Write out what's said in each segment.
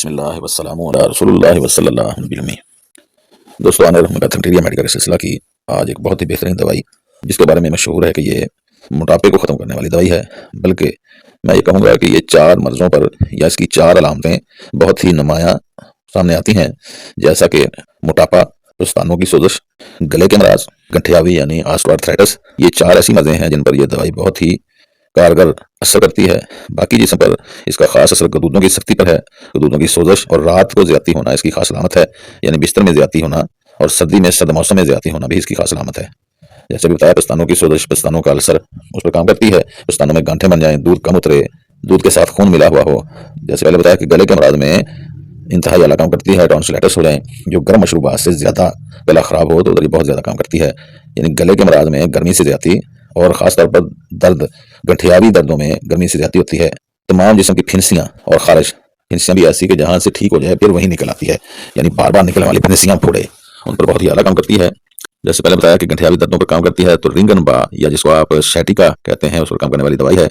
بسم اللہ والسلام علی رسول اللہ وصلی اللہ علیہ وسلم۔ دوستو میٹھنٹیریا میڈیکل کے سلسلہ کی آج ایک بہت ہی بہترین دوائی جس کے بارے میں مشہور ہے کہ یہ موٹاپے کو ختم کرنے والی دوائی ہے، بلکہ میں یہ کہوں گا کہ یہ 4 مرضوں پر یا اس کی 4 علامتیں بہت ہی نمایاں سامنے آتی ہیں، جیسا کہ موٹاپا، پستانوں کی سوزش، گلے کے امراض، گٹھیاوی یعنی آسٹوآرتھرائٹس۔ یہ 4 ایسی مرضیں ہیں جن پر یہ دوائی بہت ہی کارگر اثر کرتی ہے۔ باقی جسم پر اس کا خاص اثر گدودوں کی سختی پر ہے۔ گدودوں کی سوزش اور رات کو زیادتی ہونا اس کی خاص علامت ہے، یعنی بستر میں زیادتی ہونا، اور سردی میں سرد موسم میں زیادتی ہونا بھی اس کی خاص علامت ہے۔ جیسے بھی بتایا، پستانوں کی سوزش، پستانوں کا السر اس پر کام کرتی ہے، پستانوں میں گانٹھیں بن جائیں، دودھ کم اترے، دودھ کے ساتھ خون ملا ہوا ہو۔ جیسے پہلے بتایا کہ گلے کے امراض میں انتہائی اعلیٰ کام کرتی ہے، ٹونسلائٹس ہو جائیں، جو گرم مشروبات سے زیادہ گلا خراب ہو تو ادھر بہت زیادہ کام کرتی ہے، یعنی گلے کے امراض میں گرمی سے زیادتی، اور خاص طور پر درد، گٹھیاوی دردوں میں گرمی سے زیادتی ہوتی ہے۔ تمام جسم کی پھنسیاں اور خارش، پھنسیاں بھی ایسی کہ جہاں سے ٹھیک ہو جائے پھر وہیں نکل آتی ہے، یعنی بار بار نکلنے والی پھنسیاں پھوڑے، ان پر بہت ہی اعلیٰ کام کرتی ہے۔ جیسے پہلے بتایا کہ گٹھیاوی دردوں پر کام کرتی ہے، تو رنگن با یا جس کو آپ شیٹیکا کہتے ہیں اس پر کام کرنے والی دوائی ہے،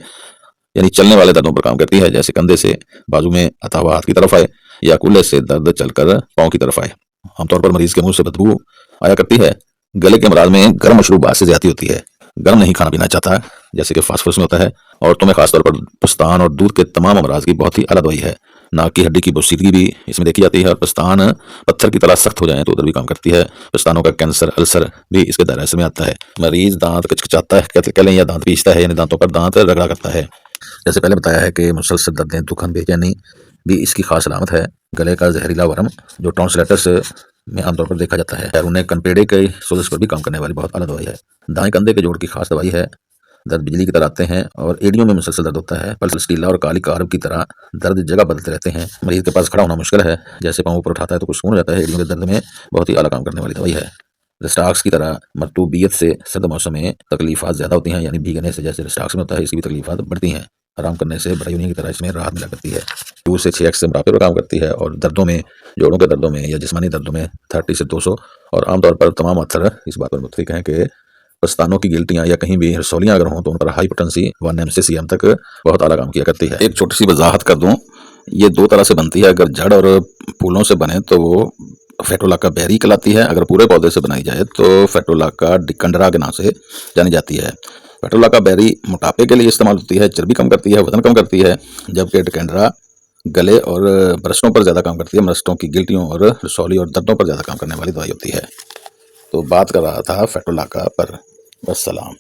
یعنی چلنے والے دردوں پر کام کرتی ہے، جیسے کندھے سے بازو میں آتا ہوا ہاتھ کی طرف آئے، یا کولے سے درد چل کر پاؤں کی طرف آئے۔ عام طور پر مریض کے منہ سے بدبو آیا کرتی ہے۔ گلے کے امراض میں گرم مشروبات سے زیادتی ہوتی ہے، گرم نہیں کھانا پینا چاہتا، جیسے کہ فاسفورس میں ہوتا ہے۔ عورتوں میں خاص طور پر پستان اور دودھ کے تمام امراض کی بہت ہی اعلیٰ دوائی ہے۔ ناک کی ہڈی کی بوسیدگی بھی اس میں دیکھی جاتی ہے، اور پستان پتھر کی طرح سخت ہو جائیں تو ادھر بھی کام کرتی ہے۔ پستانوں کا کینسر، السر بھی اس کے دائرے میں آتا ہے۔ مریض دانت کچکچاتا ہے کہہ لیں، یا دانت پیستا ہے، یعنی دانتوں پر دانت رگڑا کرتا ہے۔ جیسے پہلے بتایا ہے کہ مسلسل دردیں، دکھن، بے چینی بھی اس کی خاص علامت ہے۔ گلے کا زہریلا ورم جو ٹونسلائٹس میں عام طور پر دیکھا جاتا ہے، انہیں کنپیڑے کے سوزش پر بھی کام کرنے والی بہت اعلیٰ دوائی ہے۔ دائیں کندھے کے جوڑ کی خاص دوائی ہے۔ درد بجلی کی طرح آتے ہیں اور ایڑیوں میں مسلسل درد ہوتا ہے، پلس اسٹیلا اور کالی کارب کی طرح درد جگہ بدلتے رہتے ہیں۔ مریض کے پاس کھڑا ہونا مشکل ہے، جیسے پاؤں اوپر اٹھاتا ہے تو کچھ سکون ہو جاتا ہے۔ ایڑیوں کے درد میں بہت ہی اعلیٰ کام کرنے والی دوائی ہے۔ رسٹاکس کی طرح مرطوبیت سے سرد موسم میں تکلیفات زیادہ ہوتی ہیں، یعنی بھیگنے سے جیسے رسٹاکس میں ہوتا ہے، اس کی بھی تکلیفات بڑھتی ہیں۔ آرام کرنے سے بڑا یونین کی طرح اس میں راحت ملا کرتی ہے۔ 2 سے 6x سے موٹاپے پر کام کرتی ہے، اور دردوں میں، جوڑوں کے دردوں میں یا جسمانی دردوں میں 30 سے 200، اور عام طور پر تمام اتھر اس بات پر متفق ہیں کہ پستانوں کی گلٹیاں یا کہیں بھی رسولیاں اگر ہوں تو ان پر ہائی پوٹنسی 1 mcc تک بہت اعلیٰ کام کیا کرتی ہے۔ ایک چھوٹی سی وضاحت کر دوں، یہ 2 طرح سے بنتی ہے۔ اگر جڑ اور پھولوں سے بنے تو وہ فیٹولاکا بیری کہلاتی ہے، اگر پورے پودے سے بنائی جائے تو فیٹولاکا ڈکنڈرا کے نام سے جانی جاتی ہے۔ فیٹولاکا بیری موٹاپے کے لیے استعمال ہوتی ہے، چربی کم کرتی ہے، وزن کم کرتی ہے، جبکہ ڈکنڈرا گلے اور برسوں پر زیادہ کام کرتی ہے، مرستوں کی گلٹیوں اور رسولی اور دردوں پر زیادہ کام کرنے والی دوائی ہوتی ہے۔ تو بات کر رہا تھا فیٹولاکا پر۔ والسلام۔